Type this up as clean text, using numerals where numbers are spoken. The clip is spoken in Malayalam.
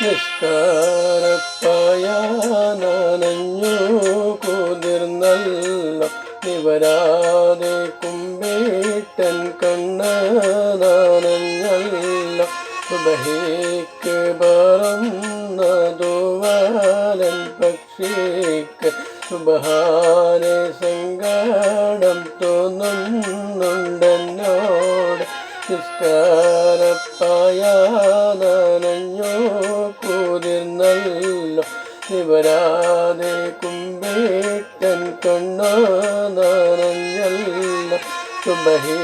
നിസ്കാരപ്പായാനഞ്ഞു കുതിർന്നല്ലോ നിവരാതെ കുമ്പേട്ടൻ കണ്ണനഞ്ഞല്ലോ സുബഹിക്ക് പറന്നതുവാലൻ പക്ഷിക്ക് സുബഹാനെ സങ്കടം തോന്നുന്നുണ്ടെന്നോട് നിസ്കാരപ്പായാനഞ്ഞു കുതിർന്നല്ലോ നിവരാതെ കുമ്പേട്ടൻ കണ്ണനഞ്ഞല്ലോ സുബഹി